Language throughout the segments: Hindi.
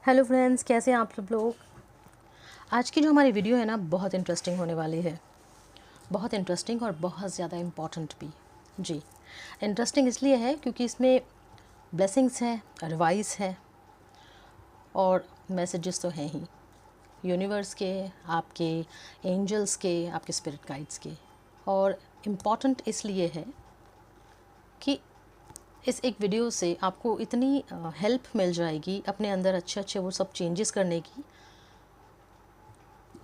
हेलो फ्रेंड्स, कैसे हैं आप सब लोग। आज की जो हमारी वीडियो है ना, बहुत इंटरेस्टिंग होने वाली है। बहुत इंटरेस्टिंग और बहुत ज़्यादा इम्पॉर्टेंट भी। जी, इंटरेस्टिंग इसलिए है क्योंकि इसमें ब्लेसिंग्स हैं, एडवाइस है और मैसेजेस तो हैं ही, यूनिवर्स के, आपके एंजल्स के, आपके स्पिरिट गाइड्स के। और इम्पॉर्टेंट इसलिए है कि इस एक वीडियो से आपको इतनी हेल्प मिल जाएगी अपने अंदर अच्छे अच्छे वो सब चेंजेस करने की,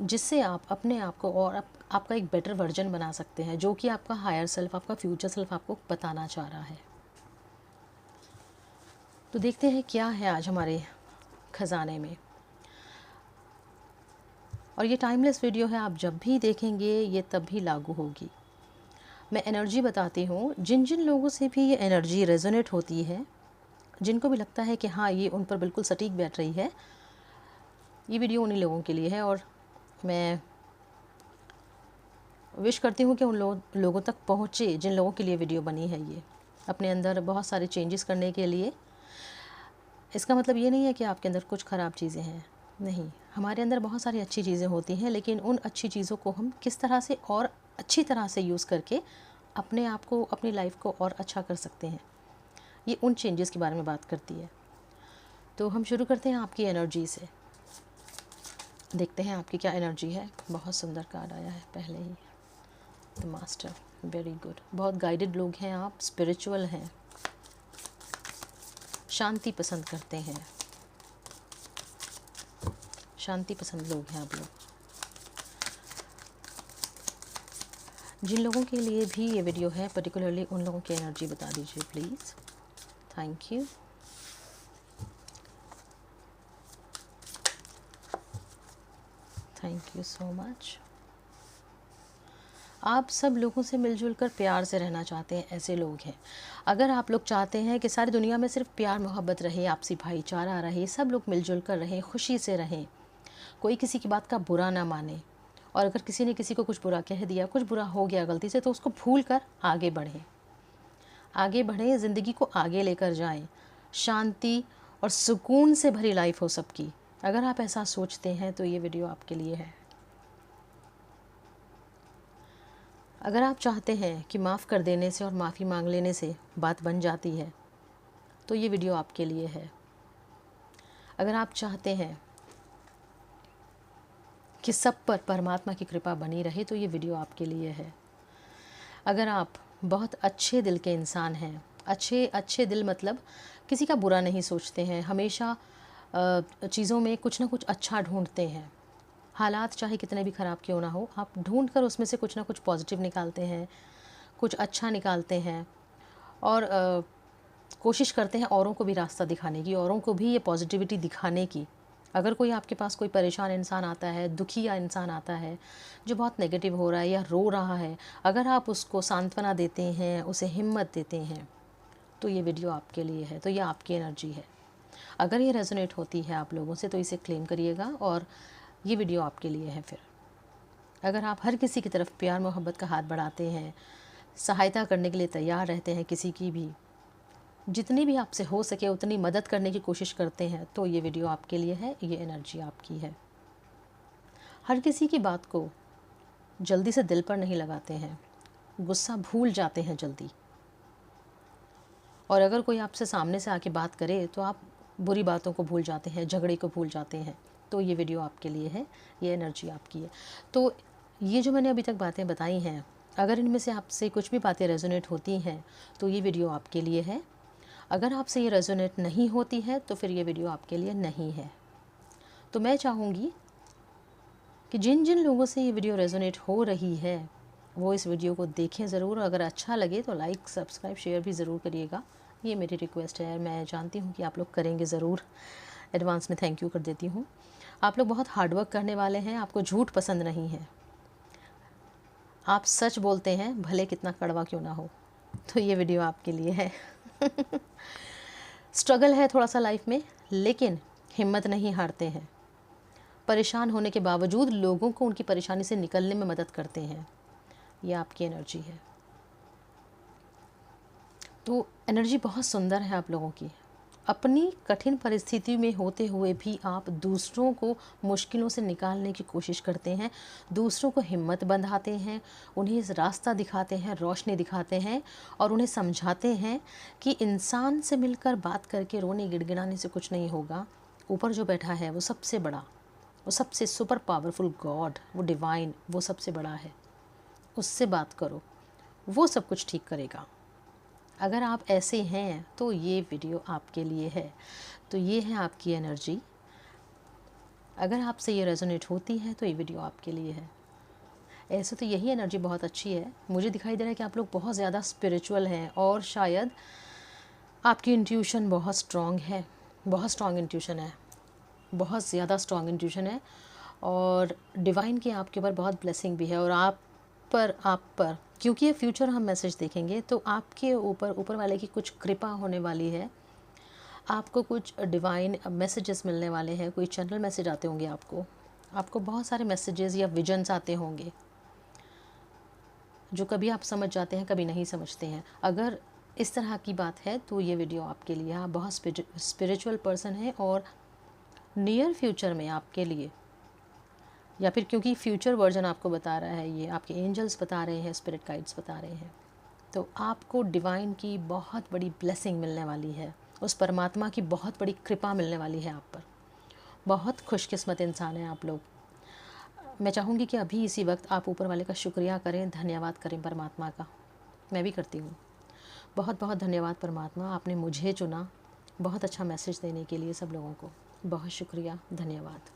जिससे आप अपने आप को और आपका एक बेटर वर्जन बना सकते हैं, जो कि आपका हायर सेल्फ, आपका फ्यूचर सेल्फ आपको बताना चाह रहा है। तो देखते हैं क्या है आज हमारे ख़जाने में। और ये टाइमलेस वीडियो है, आप जब भी देखेंगे ये तब भी लागू होगी। मैं एनर्जी बताती हूँ, जिन जिन लोगों से भी ये एनर्जी रेजोनेट होती है, जिनको भी लगता है कि हाँ ये उन पर बिल्कुल सटीक बैठ रही है, ये वीडियो उन्हीं लोगों के लिए है। और मैं विश करती हूँ कि उन लोगों तक पहुँचे जिन लोगों के लिए वीडियो बनी है। ये अपने अंदर बहुत सारे चेंजेस करने के लिए। इसका मतलब ये नहीं है कि आपके अंदर कुछ ख़राब चीज़ें हैं, नहीं, हमारे अंदर बहुत सारी अच्छी चीज़ें होती हैं, लेकिन उन अच्छी चीज़ों को हम किस तरह से और अच्छी तरह से यूज़ करके अपने आप को, अपनी लाइफ को और अच्छा कर सकते हैं, ये उन चेंजेस के बारे में बात करती है। तो हम शुरू करते हैं आपकी एनर्जी से। देखते हैं आपकी क्या एनर्जी है। बहुत सुंदर कार्ड आया है पहले ही, द मास्टर। वेरी गुड, बहुत गाइडेड लोग हैं आप, स्पिरिचुअल हैं, शांति पसंद करते हैं, शांति पसंद लोग हैं आप लोग। जिन लोगों के लिए भी ये वीडियो है, पर्टिकुलरली उन लोगों की एनर्जी बता दीजिए please. Thank you. Thank you so much. आप सब लोगों से मिलजुल कर प्यार से रहना चाहते हैं, ऐसे लोग हैं। अगर आप लोग चाहते हैं कि सारी दुनिया में सिर्फ प्यार मोहब्बत रहे, आपसी भाईचारा रहे, सब लोग मिलजुल कर रहें, खुशी से रहें, कोई किसी की बात का बुरा ना माने, और अगर किसी ने किसी को कुछ बुरा कह दिया, कुछ बुरा हो गया गलती से, तो उसको भूल कर आगे बढ़ें, आगे बढ़ें, ज़िंदगी को आगे लेकर जाएं, शांति और सुकून से भरी लाइफ हो सबकी। अगर आप ऐसा सोचते हैं तो ये वीडियो आपके लिए है। अगर आप चाहते हैं कि माफ़ कर देने से और माफ़ी मांग लेने से बात बन जाती है, तो ये वीडियो आपके लिए है। अगर आप चाहते हैं कि सब पर परमात्मा की कृपा बनी रहे, तो ये वीडियो आपके लिए है। अगर आप बहुत अच्छे दिल के इंसान हैं, अच्छे दिल मतलब किसी का बुरा नहीं सोचते हैं, हमेशा चीज़ों में कुछ ना कुछ अच्छा ढूंढते हैं, हालात चाहे कितने भी ख़राब क्यों ना हो, आप ढूंढ कर उसमें से कुछ ना कुछ पॉजिटिव निकालते हैं, कुछ अच्छा निकालते हैं, और कोशिश करते हैं औरों को भी रास्ता दिखाने की, औरों को भी ये पॉजिटिविटी दिखाने की। अगर कोई आपके पास कोई परेशान इंसान आता है, दुखी या इंसान आता है जो बहुत नेगेटिव हो रहा है या रो रहा है, अगर आप उसको सांत्वना देते हैं, उसे हिम्मत देते हैं, तो ये वीडियो आपके लिए है, तो ये आपकी एनर्जी है। अगर ये रेजोनेट होती है आप लोगों से, तो इसे क्लेम करिएगा और ये वीडियो आपके लिए है। फिर अगर आप हर किसी की तरफ प्यार मोहब्बत का हाथ बढ़ाते हैं, सहायता करने के लिए तैयार रहते हैं, किसी की भी जितनी भी आपसे हो सके उतनी मदद करने की कोशिश करते हैं, तो ये वीडियो आपके लिए है, ये एनर्जी आपकी है। हर किसी की बात को जल्दी से दिल पर नहीं लगाते हैं, गुस्सा भूल जाते हैं जल्दी, और अगर कोई आपसे सामने से आके बात करे तो आप बुरी बातों को भूल जाते हैं, झगड़े को भूल जाते हैं, तो ये वीडियो आपके लिए है, ये एनर्जी आपकी है। तो ये जो मैंने अभी तक बातें बताई हैं, अगर इनमें से आपसे कुछ भी बातें रेजोनेट होती हैं, तो ये वीडियो आपके लिए है। अगर आपसे ये रेजोनेट नहीं होती है, तो फिर ये वीडियो आपके लिए नहीं है। तो मैं चाहूँगी कि जिन जिन लोगों से ये वीडियो रेजोनेट हो रही है, वो इस वीडियो को देखें ज़रूर। अगर अच्छा लगे तो लाइक, सब्सक्राइब, शेयर भी ज़रूर करिएगा, ये मेरी रिक्वेस्ट है। मैं जानती हूँ कि आप लोग करेंगे ज़रूर। एडवांस में थैंक यू कर देती हूँ। आप लोग बहुत हार्डवर्क करने वाले हैं, आपको झूठ पसंद नहीं है, आप सच बोलते हैं, भले कितना कड़वा क्यों ना हो, तो ये वीडियो आपके लिए है। स्ट्रगल है थोड़ा सा लाइफ में, लेकिन हिम्मत नहीं हारते हैं, परेशान होने के बावजूद लोगों को उनकी परेशानी से निकलने में मदद करते हैं, ये आपकी एनर्जी है। तो एनर्जी बहुत सुंदर है आप लोगों की, अपनी कठिन परिस्थिति में होते हुए भी आप दूसरों को मुश्किलों से निकालने की कोशिश करते हैं, दूसरों को हिम्मत बंधाते हैं, उन्हें रास्ता दिखाते हैं, रोशनी दिखाते हैं और उन्हें समझाते हैं कि इंसान से मिलकर बात करके रोने गिड़गिड़ाने से कुछ नहीं होगा। ऊपर जो बैठा है वो सबसे बड़ा, वो सबसे सुपर पावरफुल गॉड, वो डिवाइन, वो सबसे बड़ा है, उससे बात करो, वो सब कुछ ठीक करेगा। अगर आप ऐसे हैं तो ये वीडियो आपके लिए है। तो ये है आपकी एनर्जी। अगर आपसे ये रेजोनेट होती है तो ये वीडियो आपके लिए है। ऐसे तो यही एनर्जी बहुत अच्छी है। मुझे दिखाई दे रहा है कि आप लोग बहुत ज़्यादा स्पिरिचुअल हैं और शायद आपकी इंट्यूशन बहुत स्ट्रॉन्ग है, बहुत स्ट्रॉन्ग इंट्यूशन है, बहुत ज़्यादा स्ट्रॉन्ग इंट्यूशन है और डिवाइन की आपके ऊपर बहुत ब्लेसिंग भी है। और आप पर क्योंकि ये फ्यूचर हम मैसेज देखेंगे तो आपके ऊपर वाले की कुछ कृपा होने वाली है। आपको कुछ डिवाइन मैसेजेस मिलने वाले हैं, कोई चैनल मैसेज आते होंगे आपको बहुत सारे मैसेजेस या विजन्स आते होंगे जो कभी आप समझ जाते हैं, कभी नहीं समझते हैं। अगर इस तरह की बात है तो ये वीडियो आपके लिए। आप बहुत स्पिरिचुअल पर्सन हैं और नियर फ्यूचर में आपके लिए, या फिर क्योंकि फ्यूचर वर्जन आपको बता रहा है, ये आपके एंजल्स बता रहे हैं, स्पिरिट गाइड्स बता रहे हैं, तो आपको डिवाइन की बहुत बड़ी ब्लेसिंग मिलने वाली है। उस परमात्मा की बहुत बड़ी कृपा मिलने वाली है आप पर। बहुत खुशकिस्मत इंसान हैं आप लोग। मैं चाहूँगी कि अभी इसी वक्त आप ऊपर वाले का शुक्रिया करें, धन्यवाद करें परमात्मा का। मैं भी करती हूँ। बहुत बहुत धन्यवाद परमात्मा, आपने मुझे चुना बहुत अच्छा मैसेज देने के लिए सब लोगों को। बहुत शुक्रिया, धन्यवाद।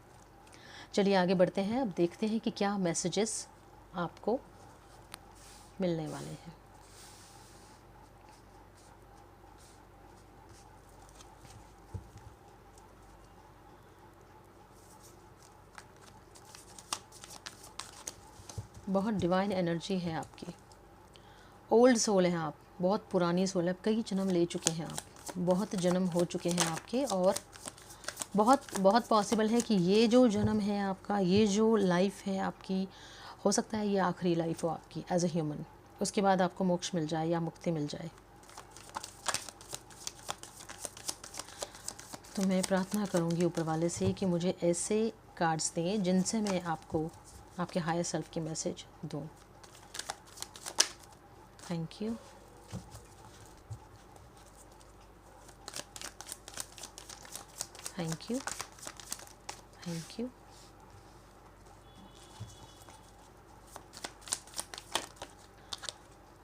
चलिए आगे बढ़ते हैं। अब देखते हैं कि क्या मैसेजेस आपको मिलने वाले हैं। बहुत डिवाइन एनर्जी है आपकी। ओल्ड सोल हैं आप, बहुत पुरानी सोल है। कई जन्म ले चुके हैं आप, बहुत जन्म हो चुके हैं आपके और बहुत बहुत पॉसिबल है कि ये जो जन्म है आपका, ये जो लाइफ है आपकी, हो सकता है ये आखिरी लाइफ हो आपकी एज ए ह्यूमन। उसके बाद आपको मोक्ष मिल जाए या मुक्ति मिल जाए। तो मैं प्रार्थना करूँगी ऊपर वाले से कि मुझे ऐसे कार्ड्स दें जिनसे मैं आपको आपके हायर सेल्फ की मैसेज दूँ। Thank you. Thank you. Thank you.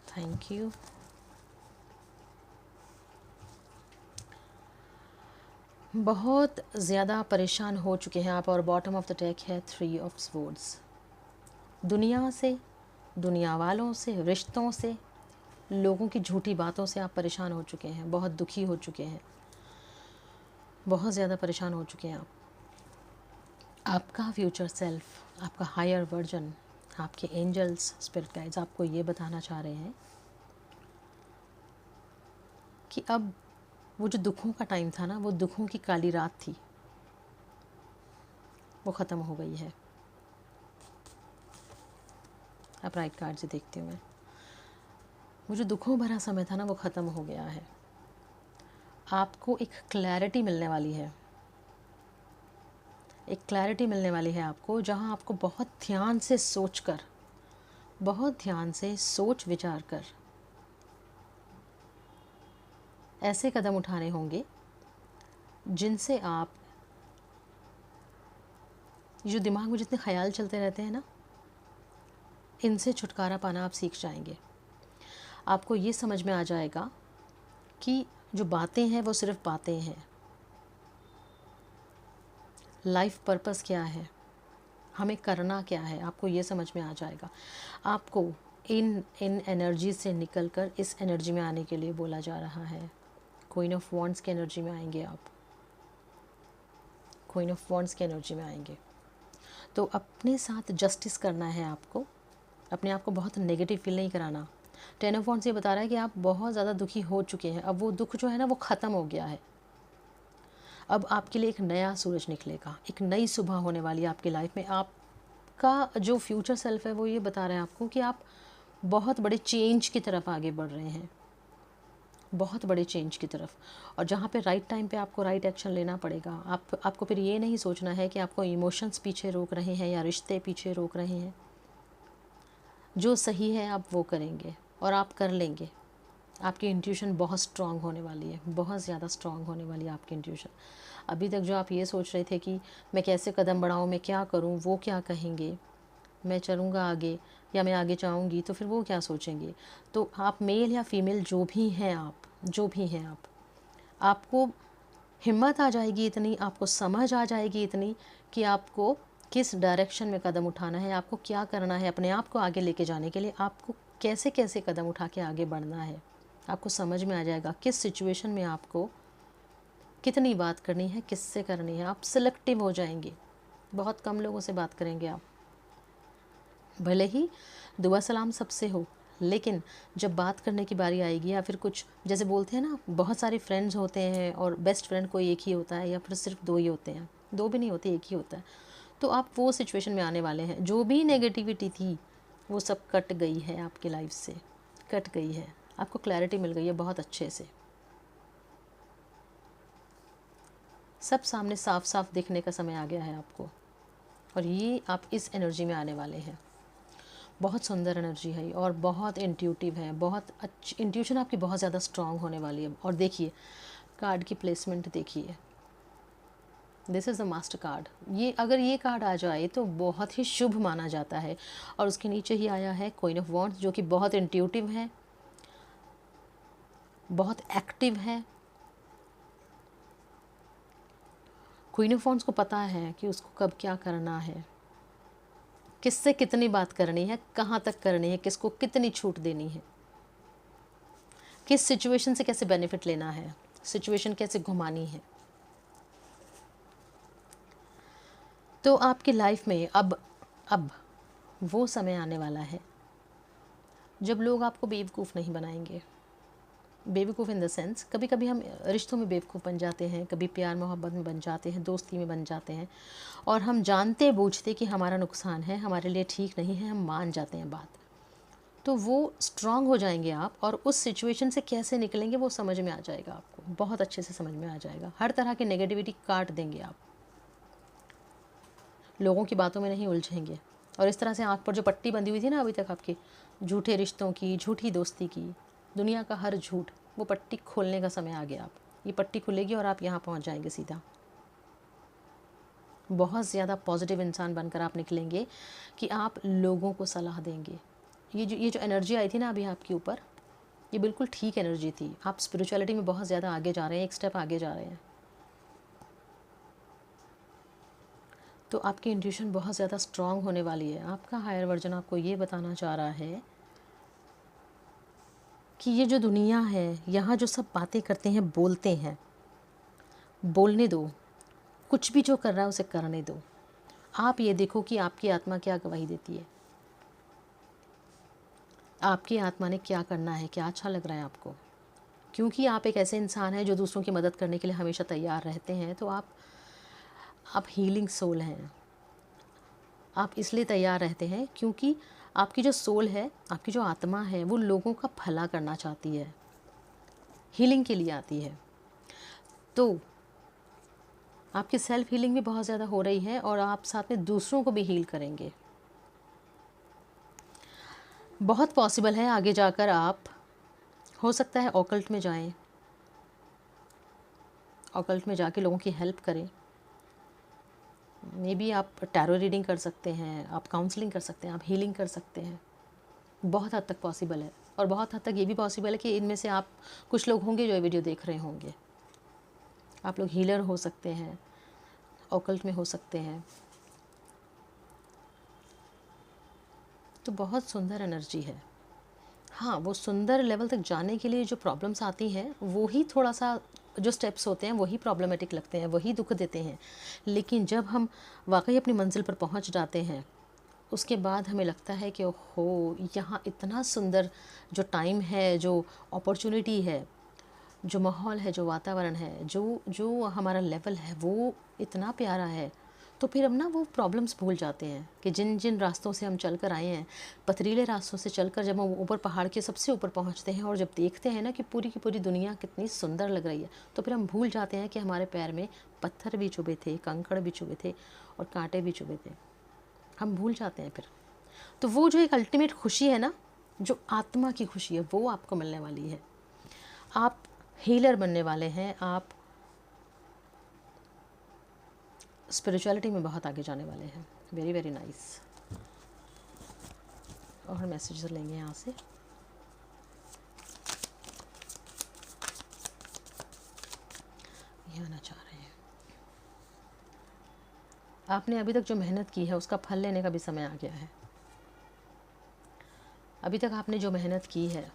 Thank you. बहुत ज़्यादा परेशान हो चुके हैं आप और बॉटम ऑफ द डेक है 3 ऑफ स्वॉर्ड्स। दुनिया से, दुनिया वालों से, रिश्तों से, लोगों की झूठी बातों से आप परेशान हो चुके हैं, बहुत दुखी हो चुके हैं, बहुत ज़्यादा परेशान हो चुके हैं आप। आपका फ्यूचर सेल्फ, आपका हायर वर्जन, आपके एंजल्स, स्पिरिट गाइड्स आपको ये बताना चाह रहे हैं कि अब वो जो दुखों का टाइम था ना, वो दुखों की काली रात थी, वो ख़त्म हो गई है। अब राइट कार्ड से देखती हूँ मैं। वो जो दुखों भरा समय था ना, वो ख़त्म हो गया है। आपको एक क्लैरिटी मिलने वाली है, एक क्लैरिटी मिलने वाली है आपको, जहाँ आपको बहुत ध्यान से सोचकर, बहुत ध्यान से सोच विचार कर ऐसे कदम उठाने होंगे जिनसे आप, जो दिमाग में जितने ख्याल चलते रहते हैं ना, इनसे छुटकारा पाना आप सीख जाएंगे। आपको ये समझ में आ जाएगा कि जो बातें हैं वो सिर्फ बातें हैं। लाइफ पर्पस क्या है, हमें करना क्या है, आपको ये समझ में आ जाएगा। आपको इन एनर्जी से निकलकर इस एनर्जी में आने के लिए बोला जा रहा है। क्वीन ऑफ वॉन्ड्स की एनर्जी में आएंगे आप, क्वीन ऑफ वॉन्ड्स की एनर्जी में आएंगे। तो अपने साथ जस्टिस करना है आपको, अपने आप को बहुत नेगेटिव फील नहीं कराना। 10 ऑफ वॉन्ड्स ये बता रहा है कि आप बहुत ज़्यादा दुखी हो चुके हैं। अब वो दुख जो है ना, वो ख़त्म हो गया है। अब आपके लिए एक नया सूरज निकलेगा, एक नई सुबह होने वाली है आपकी लाइफ में। आपका जो फ्यूचर सेल्फ है वो ये बता रहा है आपको कि आप बहुत बड़े चेंज की तरफ आगे बढ़ रहे हैं। बहुत बड़े चेंज की तरफ। और जहाँ पे राइट टाइम पे आपको राइट एक्शन लेना पड़ेगा। आपको फिर ये नहीं सोचना है कि आपको इमोशंस पीछे रोक रहे हैं या रिश्ते पीछे रोक रहे हैं। जो सही है आप वो करेंगे और आप कर लेंगे। आपकी इंट्यूशन बहुत स्ट्रांग होने वाली है, बहुत ज़्यादा स्ट्रांग होने वाली है आपकी इंट्यूशन। अभी तक जो आप ये सोच रहे थे कि मैं कैसे कदम बढ़ाऊँ, मैं क्या करूँ, वो क्या कहेंगे, मैं चलूँगा आगे या मैं आगे जाऊँगी तो फिर वो क्या सोचेंगे। तो आप मेल या फीमेल जो भी हैं, आप जो भी हैं, आपको हिम्मत आ जाएगी इतनी, आपको समझ आ जाएगी इतनी कि आपको किस डायरेक्शन में कदम उठाना है, आपको क्या करना है अपने आप को आगे लेके जाने के लिए, आपको कैसे कैसे कदम उठा के आगे बढ़ना है। आपको समझ में आ जाएगा किस सिचुएशन में आपको कितनी बात करनी है, किससे करनी है। आप सिलेक्टिव हो जाएंगे, बहुत कम लोगों से बात करेंगे आप। भले ही दुआ सलाम सबसे हो, लेकिन जब बात करने की बारी आएगी या फिर कुछ जैसे बोलते हैं ना, बहुत सारे फ्रेंड्स होते हैं और बेस्ट फ्रेंड कोई एक ही होता है या फिर सिर्फ 2 ही होते हैं, 2 भी नहीं होते, एक ही होता है। तो आप वो सिचुएशन में आने वाले हैं। जो भी नेगेटिविटी थी वो सब कट गई है आपकी लाइफ से, कट गई है। आपको क्लैरिटी मिल गई है बहुत अच्छे से, सब सामने साफ साफ दिखने का समय आ गया है आपको। और ये आप इस एनर्जी में आने वाले हैं। बहुत सुंदर एनर्जी है और बहुत इंट्यूटिव है, बहुत अच्छी इंट्यूशन आपकी बहुत ज़्यादा स्ट्रांग होने वाली है। और देखिए कार्ड की प्लेसमेंट देखिए, this is a master card. ये अगर ये कार्ड आ जाए तो बहुत ही शुभ माना जाता है। और उसके नीचे ही आया है क्वीन ऑफ वॉन्ड्स, जो कि बहुत इंट्यूटिव है, बहुत एक्टिव है। क्वीन ऑफ वॉन्ड्स को पता है कि उसको कब क्या करना है, किससे कितनी बात करनी है, कहाँ तक करनी है, किसको कितनी छूट देनी है, किस सिचुएशन से कैसे बेनिफिट लेना है, सिचुएशन कैसे घुमानी है। तो आपकी लाइफ में अब वो समय आने वाला है जब लोग आपको बेवकूफ़ नहीं बनाएंगे। बेवकूफ़ इन द सेंस, कभी कभी हम रिश्तों में बेवकूफ़ बन जाते हैं, कभी प्यार मोहब्बत में बन जाते हैं, दोस्ती में बन जाते हैं, और हम जानते बूझते कि हमारा नुकसान है, हमारे लिए ठीक नहीं है, हम मान जाते हैं बात। तो वो स्ट्रांग हो जाएंगे आप, और उस सिचुएशन से कैसे निकलेंगे वो समझ में आ जाएगा आपको, बहुत अच्छे से समझ में आ जाएगा। हर तरह की नेगेटिविटी काट देंगे आप, लोगों की बातों में नहीं उलझेंगे। और इस तरह से आँख पर जो पट्टी बंधी हुई थी ना अभी तक आपकी, झूठे रिश्तों की, झूठी दोस्ती की, दुनिया का हर झूठ, वो पट्टी खोलने का समय आ गया। आप ये पट्टी खुलेगी और आप यहाँ पहुँच जाएंगे सीधा। बहुत ज़्यादा पॉजिटिव इंसान बनकर आप निकलेंगे कि आप लोगों को सलाह देंगे। ये जो एनर्जी आई थी ना अभी आपके ऊपर, ये बिल्कुल ठीक एनर्जी थी। आप स्पिरिचुअलिटी में बहुत ज़्यादा आगे जा रहे हैं, एक स्टेप आगे जा रहे हैं। तो आपकी इंट्यूशन बहुत ज़्यादा स्ट्रांग होने वाली है। आपका हायर वर्जन आपको ये बताना चाह रहा है कि ये जो दुनिया है, यहाँ जो सब बातें करते हैं, बोलते हैं, बोलने दो। कुछ भी जो कर रहा है उसे करने दो। आप ये देखो कि आपकी आत्मा क्या गवाही देती है, आपकी आत्मा ने क्या करना है, क्या अच्छा लग रहा है आपको। क्योंकि आप एक ऐसे इंसान हैं जो दूसरों की मदद करने के लिए हमेशा तैयार रहते हैं। तो आप हीलिंग सोल हैं। आप इसलिए तैयार रहते हैं क्योंकि आपकी जो सोल है, आपकी जो आत्मा है, वो लोगों का भला करना चाहती है, हीलिंग के लिए आती है। तो आपकी सेल्फ हीलिंग भी बहुत ज़्यादा हो रही है और आप साथ में दूसरों को भी हील करेंगे। बहुत पॉसिबल है आगे जाकर आप, हो सकता है ऑकल्ट में जाएं, ऑकल्ट में जाके लोगों की हेल्प करें। मे बी आप टैरो रीडिंग कर सकते हैं, आप काउंसलिंग कर सकते हैं, आप हीलिंग कर सकते हैं। बहुत हद तक पॉसिबल है। और बहुत हद तक ये भी पॉसिबल है कि इनमें से आप कुछ लोग होंगे जो ये वीडियो देख रहे होंगे। आप लोग हीलर हो सकते हैं, ऑकल्ट में हो सकते हैं। तो बहुत सुंदर एनर्जी है। हाँ, वो सुंदर लेवल तक जाने के लिए जो प्रॉब्लम्स आती हैं वो ही थोड़ा सा, जो स्टेप्स होते हैं वही प्रॉब्लमेटिक लगते हैं, वही दुख देते हैं। लेकिन जब हम वाकई अपनी मंजिल पर पहुंच जाते हैं, उसके बाद हमें लगता है कि ओहो, यहाँ इतना सुंदर जो टाइम है, जो अपॉर्चुनिटी है, जो माहौल है, जो वातावरण है, जो जो हमारा लेवल है, वो इतना प्यारा है। तो फिर हम ना वो प्रॉब्लम्स भूल जाते हैं कि जिन जिन रास्तों से हम चल कर आए हैं, पथरीले रास्तों से चलकर जब हम ऊपर पहाड़ के सबसे ऊपर पहुंचते हैं और जब देखते हैं ना कि पूरी की पूरी दुनिया कितनी सुंदर लग रही है, तो फिर हम भूल जाते हैं कि हमारे पैर में पत्थर भी चुभे थे, कंकड़ भी चुभे थे और कांटे भी चुभे थे। हम भूल जाते हैं फिर। तो वो जो एक अल्टीमेट खुशी है ना, जो आत्मा की खुशी है, वो आपको मिलने वाली है। आप हीलर बनने वाले हैं, आप स्पिरिचुअलिटी में बहुत आगे जाने वाले हैं। Very very nice. और मैसेजेस लेंगे यहाँ से। ये आना चाह रहे हैं, आपने अभी तक जो मेहनत की है उसका फल लेने का भी समय आ गया है। अभी तक आपने जो मेहनत की है,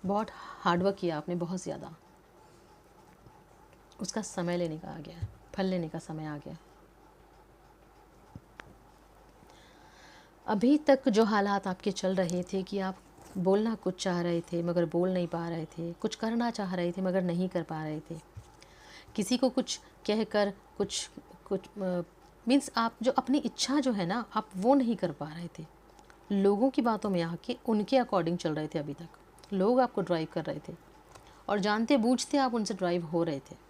बहुत हार्डवर्क किया आपने, बहुत ज़्यादा, उसका समय लेने का आ गया है, फल लेने का समय आ गया। अभी तक जो हालात आपके चल रहे थे कि आप बोलना कुछ चाह रहे थे मगर बोल नहीं पा रहे थे, कुछ करना चाह रहे थे मगर नहीं कर पा रहे थे, किसी को कुछ कहकर कुछ कुछ मीन्स आप जो अपनी इच्छा जो है ना, आप वो नहीं कर पा रहे थे। लोगों की बातों में आके उनके अकॉर्डिंग चल रहे थे। अभी तक लोग आपको ड्राइव कर रहे थे और जानते बूझते आप उनसे ड्राइव हो रहे थे।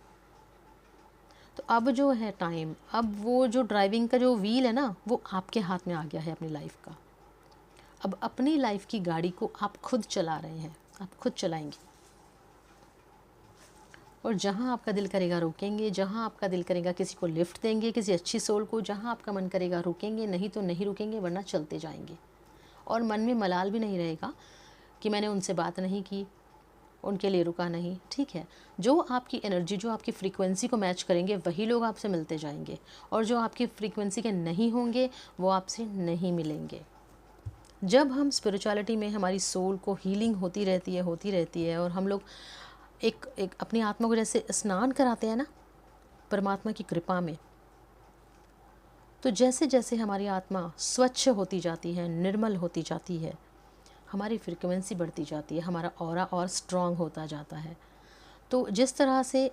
तो अब जो है टाइम, अब वो जो ड्राइविंग का जो व्हील है ना, वो आपके हाथ में आ गया है अपनी लाइफ का। अब अपनी लाइफ की गाड़ी को आप खुद चला रहे हैं, आप खुद चलाएंगे। और जहाँ आपका दिल करेगा रुकेंगे, जहाँ आपका दिल करेगा किसी को लिफ्ट देंगे, किसी अच्छी सोल को, जहाँ आपका मन करेगा रुकेंगे, नहीं तो नहीं रुकेंगे, वरना चलते जाएंगे। और मन में मलाल भी नहीं रहेगा कि मैंने उनसे बात नहीं की, उनके लिए रुका नहीं। ठीक है, जो आपकी एनर्जी, जो आपकी फ्रीक्वेंसी को मैच करेंगे वही लोग आपसे मिलते जाएंगे, और जो आपकी फ्रीक्वेंसी के नहीं होंगे वो आपसे नहीं मिलेंगे। जब हम स्पिरिचुअलिटी में, हमारी सोल को हीलिंग होती रहती है और हम लोग एक अपनी आत्मा को जैसे स्नान कराते हैं ना परमात्मा की कृपा में, तो जैसे जैसे हमारी आत्मा स्वच्छ होती जाती है, निर्मल होती जाती है, हमारी फ्रीक्वेंसी बढ़ती जाती है, हमारा ऑरा और स्ट्रॉन्ग होता जाता है। तो जिस तरह से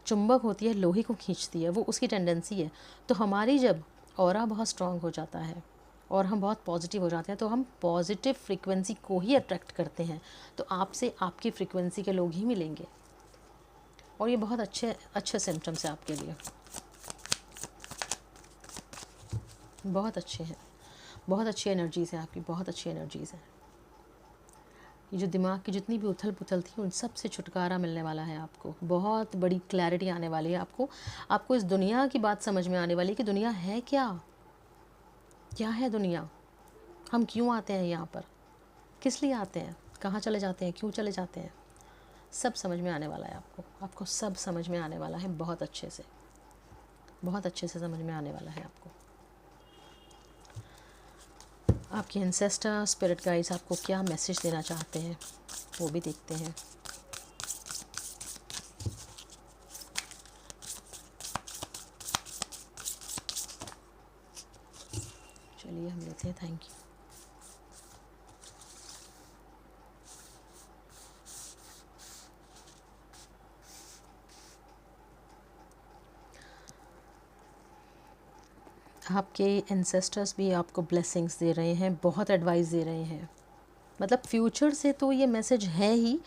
चुंबक होती है लोहे को खींचती है, वो उसकी टेंडेंसी है। तो हमारी जब ऑरा बहुत स्ट्रॉन्ग हो जाता है और हम बहुत पॉजिटिव हो जाते हैं, तो हम पॉजिटिव फ्रीक्वेंसी को ही अट्रैक्ट करते हैं। तो आपसे आपकी फ्रीक्वेंसी के लोग ही मिलेंगे, और ये बहुत अच्छे सिम्टम्स है आपके लिए, बहुत अच्छे हैं, बहुत अच्छी एनर्जीज़ हैं आपकी, बहुत अच्छी एनर्जीज़ हैं। ये जो दिमाग की जितनी भी उथल पुथल थी, उन सब से छुटकारा मिलने वाला है आपको। बहुत बड़ी क्लैरिटी आने वाली है आपको इस दुनिया की बात समझ में आने वाली है कि दुनिया है क्या, क्या है दुनिया, हम क्यों आते हैं यहाँ पर, किस लिए आते हैं, कहाँ चले जाते हैं, क्यों चले जाते हैं, सब समझ में आने वाला है आपको सब समझ में आने वाला है, बहुत अच्छे से समझ में आने वाला है आपको। आपके एंसेस्टर स्पिरिट गाइड्स आपको क्या मैसेज देना चाहते हैं वो भी देखते हैं। चलिए हम लेते हैं। Thank you. आपके एंसेस्टर्स भी आपको ब्लेसिंग्स दे रहे हैं, बहुत एडवाइस दे रहे हैं। मतलब फ्यूचर से तो ये मैसेज है ही,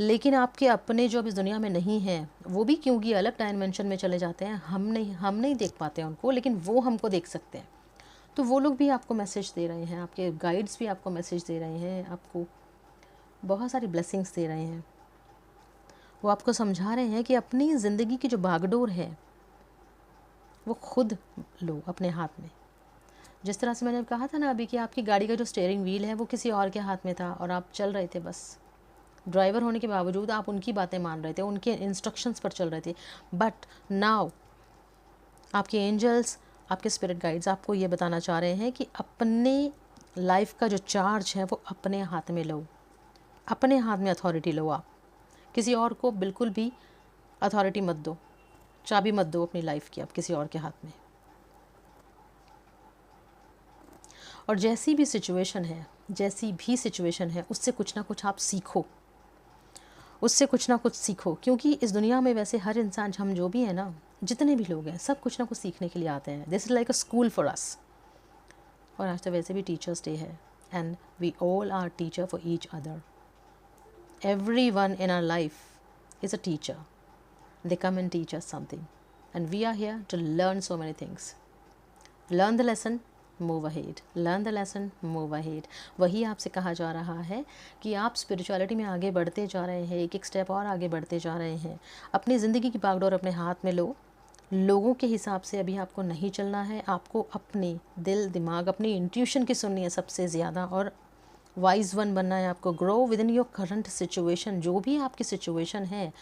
लेकिन आपके अपने जो अब इस दुनिया में नहीं हैं वो भी, क्योंकि अलग डायमेंशन में चले जाते हैं, हम नहीं देख पाते हैं उनको, लेकिन वो हमको देख सकते हैं। तो वो लोग भी आपको मैसेज दे रहे हैं, आपके गाइड्स भी आपको मैसेज दे रहे हैं, आपको बहुत सारी ब्लेसिंग्स दे रहे हैं। वो आपको समझा रहे हैं कि अपनी ज़िंदगी की जो बागडोर है वो खुद लो अपने हाथ में। जिस तरह से मैंने कहा था ना अभी कि आपकी गाड़ी का जो स्टीयरिंग व्हील है वो किसी और के हाथ में था और आप चल रहे थे, बस ड्राइवर होने के बावजूद आप उनकी बातें मान रहे थे, उनके इंस्ट्रक्शंस पर चल रहे थे। बट नाउ आपके एंजल्स, आपके स्पिरिट गाइड्स आपको ये बताना चाह रहे हैं कि अपने लाइफ का जो चार्ज है वो अपने हाथ में लो, अपने हाथ में अथॉरिटी लो। आप किसी और को बिल्कुल भी अथॉरिटी मत दो, चाबी मत दो अपनी लाइफ की आप किसी और के हाथ में। और जैसी भी सिचुएशन है उससे कुछ ना कुछ आप सीखो, उससे कुछ ना कुछ सीखो। क्योंकि इस दुनिया में वैसे हर इंसान, हम जो भी है ना, जितने भी लोग हैं सब कुछ ना कुछ सीखने के लिए आते हैं। This is like a school for us. और आज तो वैसे भी टीचर्स डे है and we all are teacher for each other. Everyone in our life is a teacher. They come and teach us something. And we are here to learn so many things. Learn the lesson, move ahead. Learn the lesson, move ahead. वही आपसे कहा जा रहा है कि आप स्पिरिचुअलिटी में आगे बढ़ते जा रहे हैं, एक एक स्टेप और आगे बढ़ते जा रहे हैं। अपनी ज़िंदगी की बागडोर अपने हाथ में लो। लोगों के हिसाब से अभी आपको नहीं चलना है। आपको अपने दिल दिमाग अपनी इंट्यूशन की सुननी है सबसे ज़्यादा, और वाइज वन बनना है आपको। Grow with in your current situation. जो भी आपकी सिचुएशन है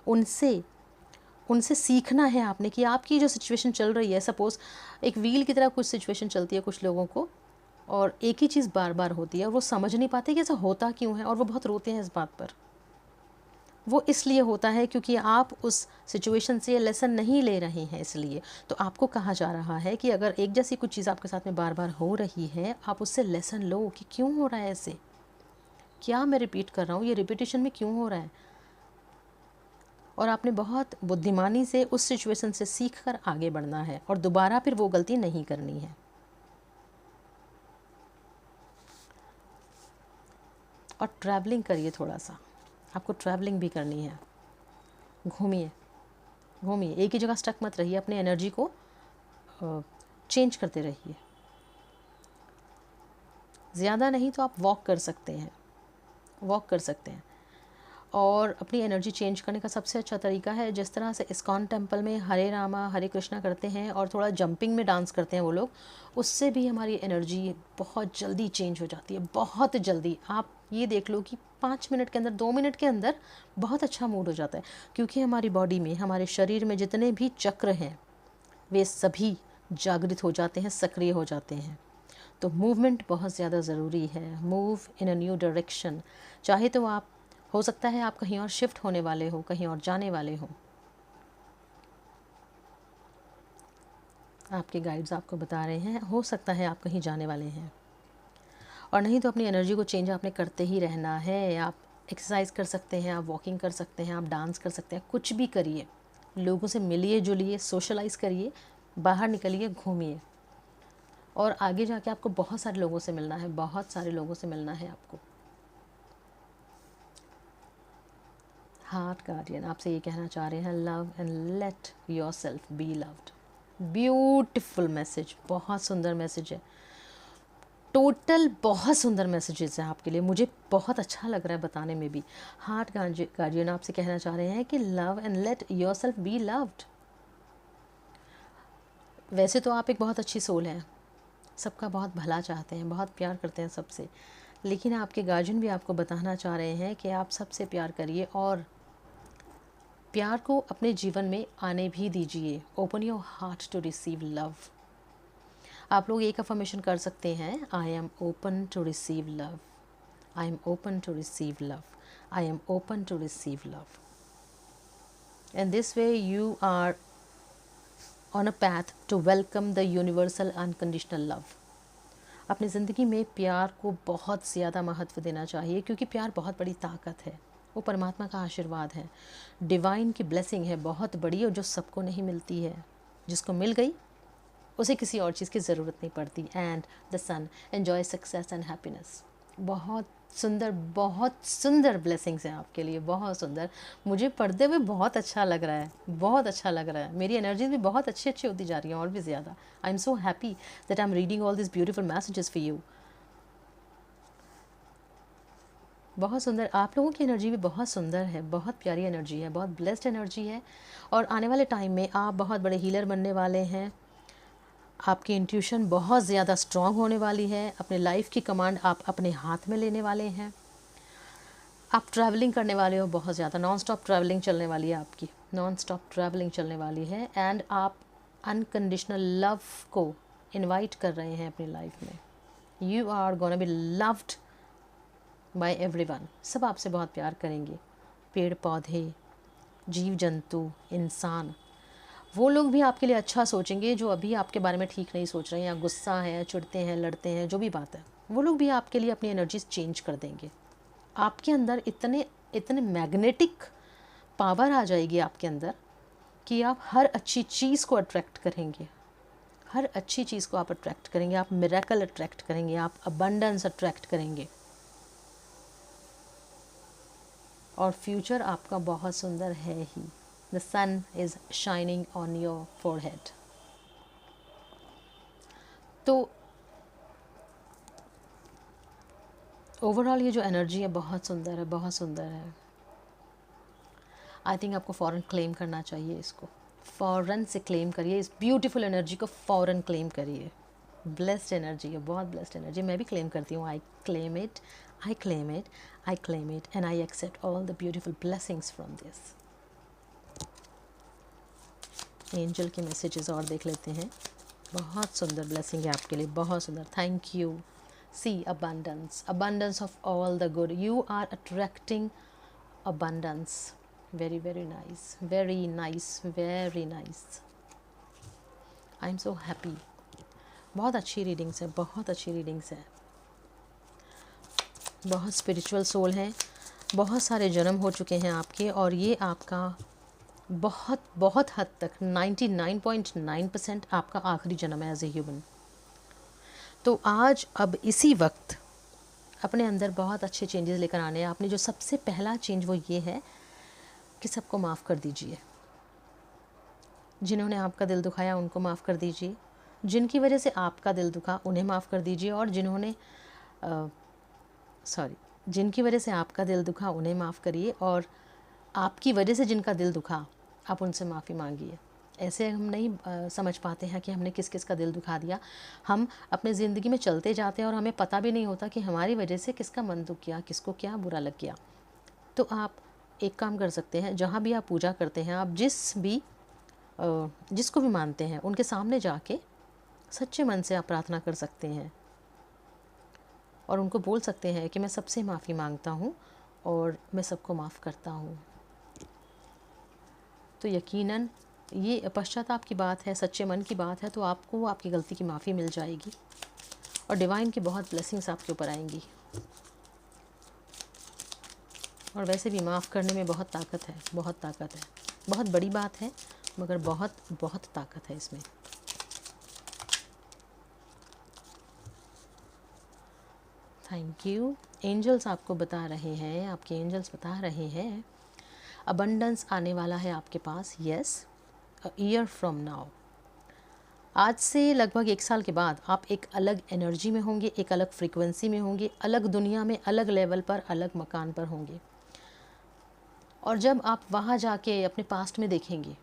उनसे सीखना है आपने कि आपकी जो सिचुएशन चल रही है, सपोज़ एक व्हील की तरह कुछ सिचुएशन चलती है कुछ लोगों को, और एक ही चीज़ बार बार होती है और वो समझ नहीं पाते कि ऐसा होता क्यों है, और वो बहुत रोते हैं इस बात पर। वो इसलिए होता है क्योंकि आप उस सिचुएशन से लेसन नहीं ले रहे हैं। इसलिए तो आपको कहा जा रहा है कि अगर एक जैसी कुछ चीज़ आपके साथ में बार बार हो रही है, आप उससे लेसन लो कि क्यों हो रहा है ऐसे, क्या मैं रिपीट कर रहा हूँ, ये रिपीटेशन में क्यों हो रहा है। और आपने बहुत बुद्धिमानी से उस सिचुएशन से सीख कर आगे बढ़ना है और दोबारा फिर वो गलती नहीं करनी है। और ट्रैवलिंग करिए थोड़ा सा, आपको ट्रैवलिंग भी करनी है। घूमिए घूमिए, एक ही जगह स्टक मत रहिए, अपने एनर्जी को चेंज करते रहिए। ज़्यादा नहीं तो आप वॉक कर सकते हैं, वॉक कर सकते हैं। और अपनी एनर्जी चेंज करने का सबसे अच्छा तरीका है, जिस तरह से इस्कॉन टेम्पल में हरे रामा हरे कृष्णा करते हैं और थोड़ा जंपिंग में डांस करते हैं वो लोग, उससे भी हमारी एनर्जी बहुत जल्दी चेंज हो जाती है, बहुत जल्दी। आप ये देख लो कि 5 मिनट के अंदर, 2 मिनट के अंदर बहुत अच्छा मूड हो जाता है, क्योंकि हमारी बॉडी में, हमारे शरीर में जितने भी चक्र हैं वे सभी जागृत हो जाते हैं, सक्रिय हो जाते हैं। तो मूवमेंट बहुत ज़्यादा ज़रूरी है। Move in a new direction. चाहे तो आप, हो सकता है आप कहीं और शिफ्ट होने वाले हो, कहीं और जाने वाले हो, आपके गाइड्स आपको बता रहे हैं, हो सकता है आप कहीं जाने वाले हैं। और नहीं तो अपनी एनर्जी को चेंज आपने करते ही रहना है। आप एक्सरसाइज कर सकते हैं, आप वॉकिंग कर सकते हैं, आप डांस कर सकते हैं, कुछ भी करिए। लोगों से मिलिए जुलिए, सोशलाइज करिए, बाहर निकलिए, घूमिए। और आगे जाके आपको बहुत सारे लोगों से मिलना है, बहुत सारे लोगों से मिलना है आपको। हार्ट गार्डियन आपसे ये कहना चाह रहे हैं, love and let your self be loved. Beautiful message, बहुत सुंदर मैसेज है। टोटल बहुत सुंदर मैसेजेस हैं आपके लिए, मुझे बहुत अच्छा लग रहा है बताने में भी। हार्ट गार्डियन आपसे कहना चाह रहे हैं कि love and let your self be loved. वैसे तो आप एक बहुत अच्छी सोल हैं, सबका बहुत भला चाहते हैं, बहुत प्यार करते हैं सबसे, लेकिन आपके गार्जियन भी आपको बताना चाह रहे हैं कि आप सबसे प्यार करिए और प्यार को अपने जीवन में आने भी दीजिए। Open your heart to receive love. आप लोग एक अफर्मेशन कर सकते हैं, I am open to receive love, I am open to receive love, I am open to receive love. And this way you are on a path to welcome the universal unconditional love. अपनी ज़िंदगी में प्यार को बहुत ज़्यादा महत्व देना चाहिए, क्योंकि प्यार बहुत बड़ी ताकत है, वो परमात्मा का आशीर्वाद है, डिवाइन की ब्लेसिंग है बहुत बड़ी, और जो सबको नहीं मिलती है। जिसको मिल गई उसे किसी और चीज़ की ज़रूरत नहीं पड़ती। And the sun enjoy success and happiness. बहुत सुंदर ब्लेसिंग्स हैं आपके लिए, बहुत सुंदर। मुझे पढ़ते हुए बहुत अच्छा लग रहा है, बहुत अच्छा लग रहा है। मेरी एनर्जीज भी बहुत अच्छी अच्छी होती जा रही हैं, और भी ज़्यादा। आई am so happy that I am reading all this beautiful messages for you. बहुत सुंदर, आप लोगों की एनर्जी भी बहुत सुंदर है, बहुत प्यारी एनर्जी है, बहुत ब्लेस्ड एनर्जी है। और आने वाले टाइम में आप बहुत बड़े हीलर बनने वाले हैं। आपकी इंट्यूशन बहुत ज़्यादा स्ट्रॉन्ग होने वाली है। अपने लाइफ की कमांड आप अपने हाथ में लेने वाले हैं। आप ट्रैवलिंग करने वाले हो बहुत ज़्यादा, नॉन स्टॉप ट्रैवलिंग चलने वाली है आपकी, नॉन स्टॉप ट्रैवलिंग चलने वाली है। एंड आप अनकंडीशनल लव को इनवाइट कर रहे हैं अपनी लाइफ में। You are gonna be loved by everyone. सब आपसे बहुत प्यार करेंगे, पेड़ पौधे, जीव जंतु, इंसान। वो लोग भी आपके लिए अच्छा सोचेंगे जो अभी आपके बारे में ठीक नहीं सोच रहे हैं, या गुस्सा है, चिढ़ते हैं, लड़ते हैं, जो भी बात है, वो लोग भी आपके लिए अपनी एनर्जीज चेंज कर देंगे। आपके अंदर इतने मैग्नेटिक पावर आ जाएगी आपके अंदर कि आप हर अच्छी चीज़ को अट्रैक्ट करेंगे, हर अच्छी चीज़ को आप अट्रैक्ट करेंगे, आप मिरेकल अट्रैक्ट करेंगे, आप अबंडेंस अट्रैक्ट करेंगे और फ्यूचर आपका बहुत सुंदर है ही। The sun is shining on your forehead. तो ओवरऑल ये जो एनर्जी है बहुत सुंदर है, बहुत सुंदर है। आई थिंक आपको फ़ौरन क्लेम करना चाहिए, इसको फ़ौरन से क्लेम करिए, इस ब्यूटीफुल एनर्जी को फ़ौरन क्लेम करिए। ब्लेस्ड एनर्जी है, बहुत ब्लेस्ड एनर्जी। मैं भी क्लेम करती हूँ। I claim it, I claim it, I claim it and I accept all the beautiful blessings from this. Angel के मैसेजेस और देख लेते हैं। बहुत सुंदर ब्लेसिंग है आपके लिए, बहुत सुंदर। Thank you. See abundance, abundance of all the good. You are attracting abundance. Very very nice, very nice, very nice. I am so happy. बहुत अच्छी रीडिंग्स है, बहुत अच्छी रीडिंग्स है। बहुत स्पिरिचुअल सोल हैं, बहुत सारे जन्म हो चुके हैं आपके और ये आपका बहुत बहुत हद तक 99.9% आपका आखिरी जन्म है एज ए ह्यूमन। तो आज अब इसी वक्त अपने अंदर बहुत अच्छे चेंजेस लेकर आने हैं। आपने जो सबसे पहला चेंज वो ये है कि सबको माफ़ कर दीजिए। जिन्होंने आपका दिल दुखाया उनको माफ़ कर दीजिए, जिनकी वजह से आपका दिल दुखा उन्हें माफ़ कर दीजिए, और जिनकी वजह से आपका दिल दुखा उन्हें माफ़ करिए, और आपकी वजह से जिनका दिल दुखा आप उनसे माफ़ी मांगिए। ऐसे हम नहीं समझ पाते हैं कि हमने किस किस का दिल दुखा दिया। हम अपने ज़िंदगी में चलते जाते हैं और हमें पता भी नहीं होता कि हमारी वजह से किसका मन दुख गया, किसको क्या बुरा लग गया। तो आप एक काम कर सकते हैं, जहाँ भी आप पूजा करते हैं, आप जिसको भी मानते हैं उनके सामने जाके सच्चे मन से आप प्रार्थना कर सकते हैं और उनको बोल सकते हैं कि मैं सबसे माफ़ी मांगता हूँ और मैं सबको माफ़ करता हूँ। तो यकीनन ये पश्चाताप की बात है, सच्चे मन की बात है, तो आपको आपकी गलती की माफ़ी मिल जाएगी और डिवाइन की बहुत ब्लेसिंग्स आपके ऊपर आएंगी। और वैसे भी माफ़ करने में बहुत ताकत है, बहुत ताकत है। बहुत बड़ी बात है मगर बहुत बहुत ताकत है इसमें। Thank you. एंजल्स आपको बता रहे हैं, आपके एंजल्स बता रहे हैं अबंडेंस आने वाला है आपके पास। Yes, a year from now. आज से लगभग 1 साल के बाद आप एक अलग एनर्जी में होंगे, एक अलग फ्रीक्वेंसी में होंगे, अलग दुनिया में, अलग लेवल पर, अलग मकान पर होंगे। और जब आप वहाँ जाके अपने पास्ट में देखेंगे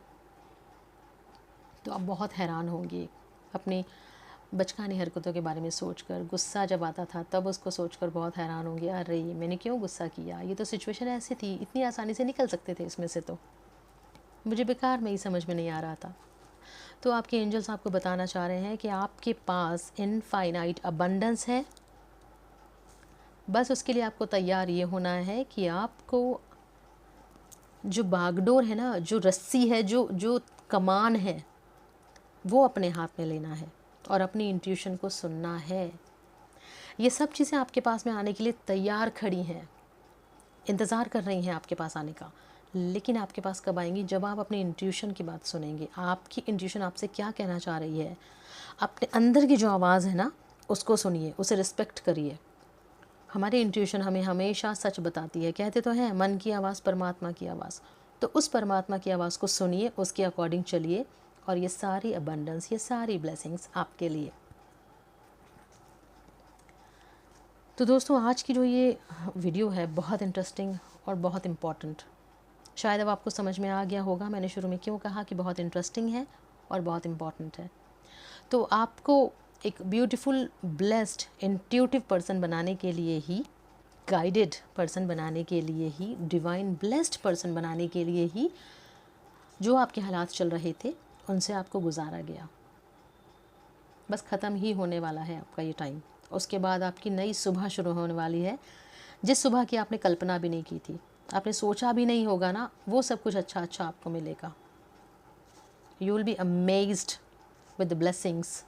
तो आप बहुत हैरान होंगे अपनी बचकानी हरकतों के बारे में सोचकर। गुस्सा जब आता था तब उसको सोचकर बहुत हैरान होंगे, अरे मैंने क्यों गुस्सा किया, ये तो सिचुएशन ऐसी थी, इतनी आसानी से निकल सकते थे इसमें से, तो मुझे बेकार में ही समझ में नहीं आ रहा था। तो आपके एंजल्स आपको बताना चाह रहे हैं कि आपके पास इनफाइनाइट अबंडेंस है। बस उसके लिए आपको तैयार ये होना है कि आपको जो बागडोर है ना, जो रस्सी है, जो कमान है, वो अपने हाथ में लेना है और अपनी इंट्यूशन को सुनना है। ये सब चीज़ें आपके पास में आने के लिए तैयार खड़ी हैं, इंतज़ार कर रही हैं आपके पास आने का। लेकिन आपके पास कब आएंगी? जब आप अपनी इंट्यूशन की बात सुनेंगे। आपकी इंट्यूशन आपसे क्या कहना चाह रही है, अपने अंदर की जो आवाज़ है ना उसको सुनिए, उसे रिस्पेक्ट करिए। हमारी इंट्यूशन हमें हमेशा सच बताती है। कहते तो हैं मन की आवाज़ परमात्मा की आवाज़। तो उस परमात्मा की आवाज़ को सुनिए, उसके अकॉर्डिंग चलिए और ये सारी अबंडेंस, ये सारी ब्लेसिंग्स आपके लिए। तो दोस्तों आज की जो ये वीडियो है बहुत इंटरेस्टिंग और बहुत इम्पॉर्टेंट। शायद अब आपको समझ में आ गया होगा मैंने शुरू में क्यों कहा कि बहुत इंटरेस्टिंग है और बहुत इम्पॉर्टेंट है। तो आपको एक ब्यूटीफुल, ब्लेस्ड, इंट्यूटिव पर्सन बनाने के लिए ही, गाइडेड पर्सन बनाने के लिए ही, डिवाइन ब्लेस्ड पर्सन बनाने के लिए ही जो आपके हालात चल रहे थे उनसे आपको गुजारा गया। बस ख़त्म ही होने वाला है आपका ये टाइम। उसके बाद आपकी नई सुबह शुरू होने वाली है, जिस सुबह की आपने कल्पना भी नहीं की थी, आपने सोचा भी नहीं होगा ना, वो सब कुछ अच्छा अच्छा आपको मिलेगा। You will be amazed with the blessings,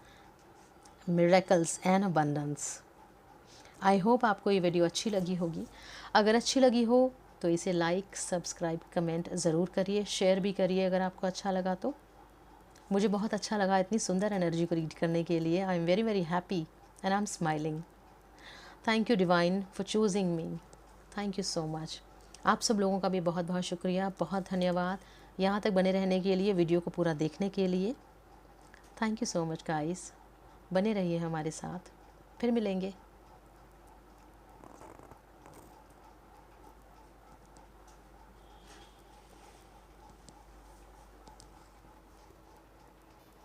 miracles and abundance. I hope आपको ये वीडियो अच्छी लगी होगी। अगर अच्छी लगी हो तो इसे लाइक, सब्सक्राइब, कमेंट ज़रूर करिए, शेयर भी करिए अगर आपको अच्छा लगा तो। मुझे बहुत अच्छा लगा इतनी सुंदर एनर्जी को रीड करने के लिए। I am very very happy and I am smiling. Thank you divine for choosing me. Thank you so much. आप सब लोगों का भी बहुत बहुत शुक्रिया, बहुत धन्यवाद यहाँ तक बने रहने के लिए, वीडियो को पूरा देखने के लिए। Thank you so much guys. बने रहिए हमारे साथ, फिर मिलेंगे।